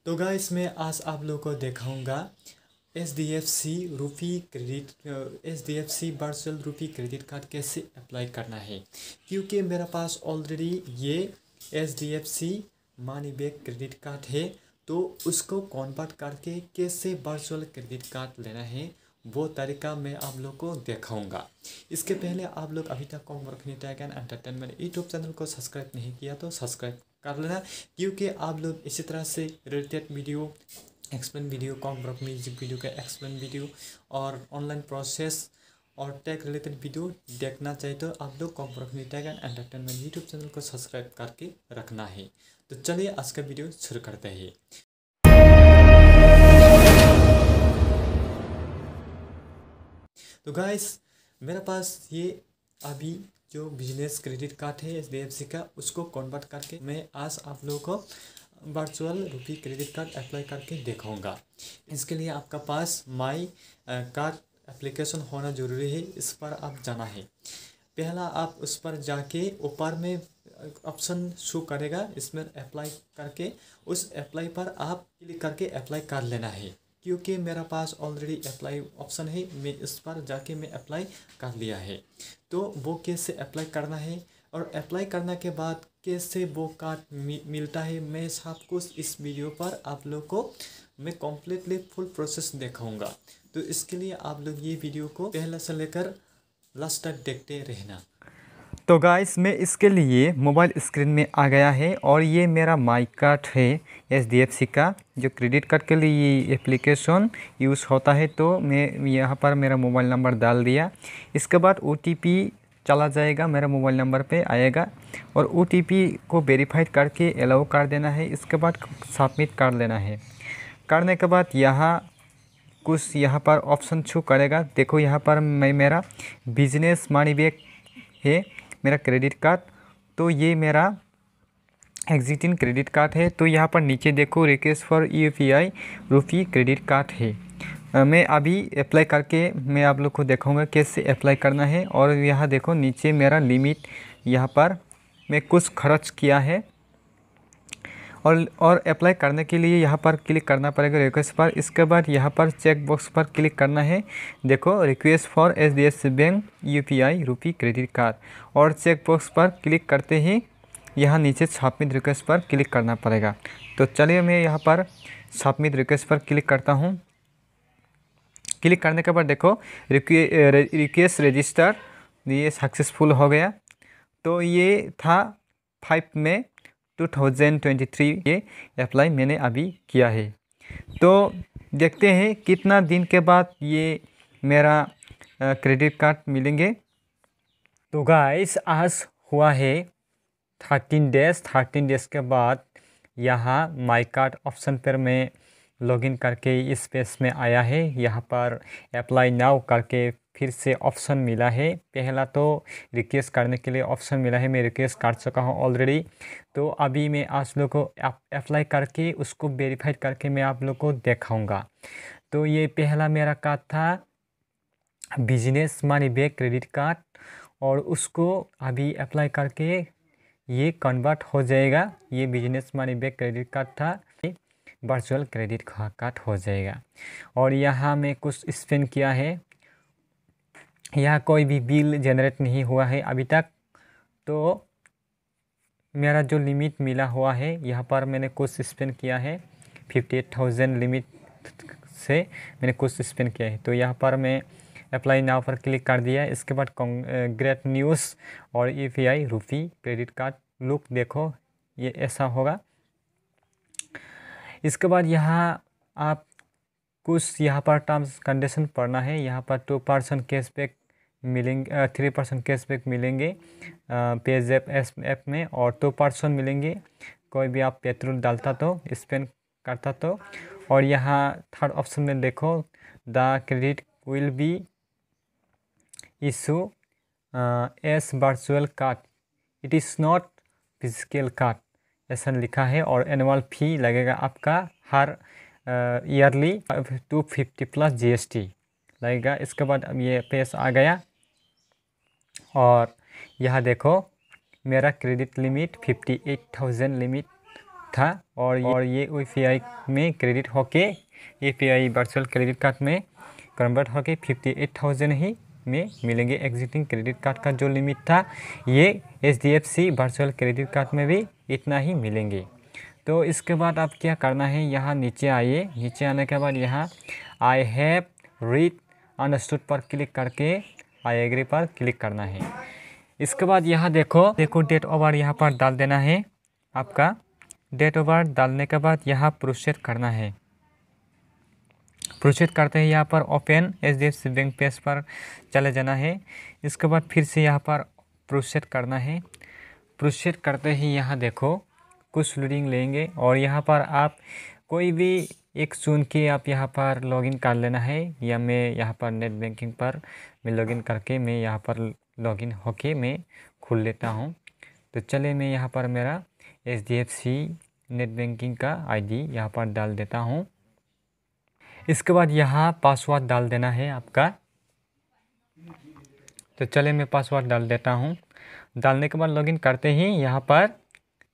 तो गाइस मैं आज आप लोगों को दिखाऊंगा H D F C virtual RuPay credit card कैसे अप्लाई करना है। क्योंकि मेरा पास ऑलरेडी ये H D F C money back credit card है, तो उसको कन्वर्ट करके कैसे वर्चुअल क्रेडिट कार्ड लेना है वो तरीका मैं आप लोग को दिखाऊंगा। इसके पहले आप लोग अभी तक कॉम रखनी tag and entertainment YouTube channel को सब्सक्राइब नहीं किया तो सब्सक्राइब कर लेना, क्योंकि आप लोग इसी तरह से related video, explain video, com रख म्यूजिक वीडियो का एक्सप्लेन वीडियो और ऑनलाइन प्रोसेस और टैग रिलेटेड वीडियो देखना चाहिए तो आप लोग कॉम रखनी tag and entertainment YouTube channel को सब्सक्राइब करके रखना है। तो चलिए आज का वीडियो शुरू करते हैं। तो गाइस मेरे पास ये अभी जो बिजनेस क्रेडिट कार्ड है एचडीएफसी का, उसको कन्वर्ट करके मैं आज आप लोगों को virtual RuPay credit card apply करके दिखाऊंगा। इसके लिए आपका पास माई कार्ड एप्लीकेशन होना ज़रूरी है। इस पर आप जाना है। पहला आप उस पर जाके ऊपर में ऑप्शन शो करेगा, इसमें अप्लाई करके उस अप्लाई पर आप क्लिक करके अप्लाई कर लेना है। क्योंकि मेरा पास ऑलरेडी अप्लाई ऑप्शन है, मैं इस पर जाके मैं अप्लाई कर लिया है। तो वो कैसे अप्लाई करना है और अप्लाई करने के बाद कैसे वो कार्ड मिलता है, मैं सब कुछ इस वीडियो पर आप लोग को मैं कम्प्लीटली फुल प्रोसेस दिखाऊंगा। तो इसके लिए आप लोग ये वीडियो को पहले से लेकर लास्ट तक देखते रहना। तो गाइस मैं इसके लिए मोबाइल स्क्रीन में आ गया है और ये मेरा माई कार्ड है एचडीएफसी का, जो क्रेडिट कार्ड के लिए ये एप्लीकेशन यूज़ होता है। तो मैं यहाँ पर मेरा मोबाइल नंबर डाल दिया। इसके बाद ओटीपी चला जाएगा, मेरा मोबाइल नंबर पे आएगा और ओटीपी को वेरीफाइड करके अलाउ कर देना है। इसके बाद सबमिट कर लेना है। करने के बाद यहाँ पर ऑप्शन शो करेगा। देखो यहाँ पर मेरा बिजनेस मनी बैक है मेरा क्रेडिट कार्ड, तो ये मेरा एग्जिस्टिंग क्रेडिट कार्ड है। तो यहाँ पर नीचे देखो request for UPI rupee credit card है। मैं अभी अप्लाई करके मैं आप लोग को दिखाऊंगा कैसे अप्लाई करना है। और यहाँ देखो नीचे मेरा लिमिट, यहाँ पर मैं कुछ खर्च किया है और अप्लाई करने के लिए यहाँ पर क्लिक करना पड़ेगा रिक्वेस्ट पर। इसके बाद यहाँ पर चेक बॉक्स पर क्लिक करना है। देखो request for HDFC bank UPI rupee credit card, और चेक बॉक्स पर क्लिक करते ही यहाँ नीचे सबमिट रिक्वेस्ट पर क्लिक करना पड़ेगा। तो चलिए मैं यहाँ पर सबमिट रिक्वेस्ट पर क्लिक करता हूँ। क्लिक करने के बाद देखो रिक्वेस्ट रजिस्टर, ये सक्सेसफुल हो गया। तो ये था 5 मई 2023 ये अप्लाई मैंने अभी किया है। तो देखते हैं कितना दिन के बाद ये मेरा क्रेडिट कार्ड मिलेंगे। तो गाइस आज हुआ है 13 डेज़ के बाद यहाँ माई कार्ड ऑप्शन पर मैं लॉगिन करके इस पेज में आया है। यहाँ पर अप्लाई नाउ करके फिर से ऑप्शन मिला है। पहला तो रिक्वेस्ट करने के लिए ऑप्शन मिला है, मैं रिक्वेस्ट कर चुका हूँ ऑलरेडी। तो अभी मैं आप लोग को अप्लाई करके उसको वेरीफाइड करके मैं आप लोग को दिखाऊंगा। तो ये पहला मेरा कार्ड था business money back credit card, और उसको अभी अप्लाई करके ये कन्वर्ट हो जाएगा। ये business money back credit card था, वर्चुअल क्रेडिट कार्ड हो जाएगा। और यहाँ मैं कुछ स्पेंड किया है, यहाँ कोई भी बिल जनरेट नहीं हुआ है अभी तक। तो मेरा जो लिमिट मिला हुआ है यहाँ पर मैंने कुछ स्पेंड किया है, 58,000 लिमिट से मैंने कुछ स्पेंड किया है। तो यहाँ पर मैं अप्लाई नाउ पर क्लिक कर दिया। इसके बाद ग्रेट न्यूज़ और यूपीआई रुपी क्रेडिट कार्ड लुक देखो ये ऐसा होगा। इसके बाद यहाँ आप कुछ यहाँ पर टर्म्स कंडीशन पढ़ना है। यहाँ पर 2% कैशबैक मिलेंगे, 3% कैशबैक मिलेंगे पेज़ैप ऐप में, और 2% मिलेंगे कोई भी आप पेट्रोल डालता तो, स्पेंड करता तो। और यहाँ थर्ड ऑप्शन में देखो the credit will be issue S virtual card, it is not physical card, ऐसा लिखा है। और एनुअल फी लगेगा आपका हर ईयरली 250 प्लस जीएसटी लगेगा। इसके बाद अब ये पेज आ गया और यहाँ देखो मेरा क्रेडिट लिमिट 58,000 लिमिट था और ये यूपीआई में क्रेडिट होके यूपीआई वर्चुअल क्रेडिट कार्ड में कन्वर्ट होके 58,000 ही में मिलेंगे। एग्जिस्टिंग क्रेडिट कार्ड का जो लिमिट था ये एचडीएफसी वर्चुअल क्रेडिट कार्ड में भी इतना ही मिलेंगे। तो इसके बाद आप क्या करना है, यहाँ नीचे आइए। नीचे आने के बाद यहाँ आई हैव रीड अंडरस्टूड पर क्लिक करके आई एग्री पर क्लिक करना है। इसके बाद यहाँ देखो डेट ऑफ बर्थ यहाँ पर डाल देना है। आपका डेट ऑफ बर्थ डालने के बाद यहाँ प्रोसीड करना है। प्रोसीड करते हैं यहाँ पर ओपन एचडीएफसी बैंक पेज पर चले जाना है। इसके बाद फिर से यहाँ पर प्रोसीड करना है। प्रोसीड करते ही यहाँ देखो कुछ लोडिंग लेंगे और यहाँ पर आप कोई भी एक चुन के आप यहाँ पर लॉगिन कर लेना है। या मैं यहाँ पर नेट बैंकिंग पर मैं लॉगिन करके मैं यहाँ पर लॉगिन होके मैं खोल लेता हूँ। तो चले मैं यहाँ पर मेरा एचडीएफसी नेट बैंकिंग का आईडी यहाँ पर डाल देता हूँ। इसके बाद यहाँ पासवर्ड डाल देना है आपका। तो चले मैं पासवर्ड डाल देता हूँ। डालने के बाद लॉगिन करते ही यहाँ पर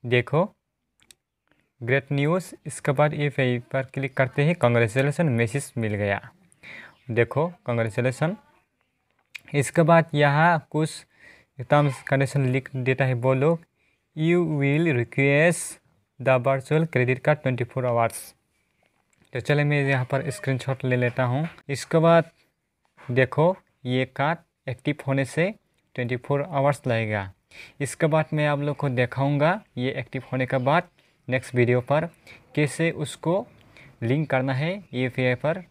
देखो ग्रेट न्यूज़। इसके बाद यूपीआई पर क्लिक करते ही कांग्रेचुलेसन मैसेज मिल गया। देखो कांग्रेचुलेसन। इसके बाद यहाँ कुछ टर्म्स कंडीशन लिख देता है वो लोग। You will request the virtual credit card 24 hours. तो चले मैं यहाँ पर स्क्रीनशॉट ले लेता हूँ। इसके बाद देखो ये कार्ड एक्टिव होने से 24 आवर्स लगेगा। इसके बाद मैं आप लोग को दिखाऊंगा ये एक्टिव होने के बाद नेक्स्ट वीडियो पर कैसे उसको लिंक करना है यूपीआई पर।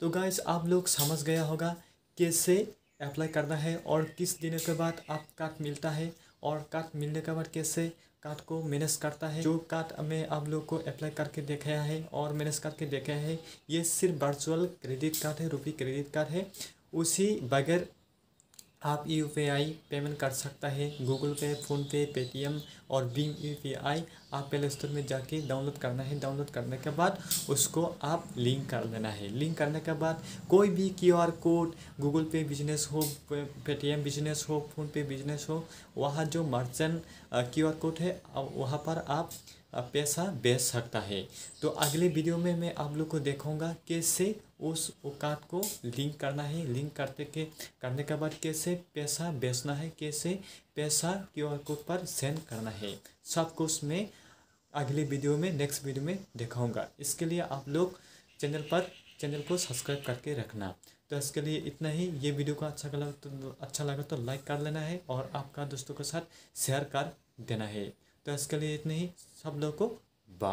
तो गाइस आप लोग समझ गया होगा कैसे अप्लाई करना है और किस दिनों के बाद आप कार्ड मिलता है और कार्ड मिलने के बाद कैसे कार्ड को मैनेज करता है। जो कार्ड मैं आप लोग को अप्लाई करके दिखाया है और मैनेज करके दिखाया है ये सिर्फ वर्चुअल क्रेडिट कार्ड है, रुपी क्रेडिट कार्ड है। उसी बगैर आप यूपीआई पेमेंट कर सकता है। गूगल पे, फ़ोनपे, पेटीएम और भीम यूपीआई आप प्ले स्टोर में जाके डाउनलोड करना है। डाउनलोड करने के बाद उसको आप लिंक कर देना है। लिंक करने के बाद कोई भी क्यूआर कोड गूगल पे बिजनेस हो, पेटीएम बिजनेस हो, फ़ोनपे बिजनेस हो, वहाँ जो मर्चेंट क्यूआर कोड है वहाँ पर आप पैसा बेच सकता है। तो अगले वीडियो में मैं आप लोग को दिखाऊंगा कैसे उस कार्ड को लिंक करना है। लिंक करने के बाद कैसे पैसा बेचना है, कैसे पैसा क्यूआर कोड पर सेंड करना है, सब कुछ मैं अगले वीडियो में नेक्स्ट वीडियो में दिखाऊंगा। इसके लिए आप लोग चैनल को सब्सक्राइब करके रखना। तो इसके लिए इतना ही। ये वीडियो को अच्छा लगा तो लाइक कर लेना है और आपका दोस्तों के साथ शेयर कर देना है। तो इसके लिए इतना ही। सब लोगों को बाय।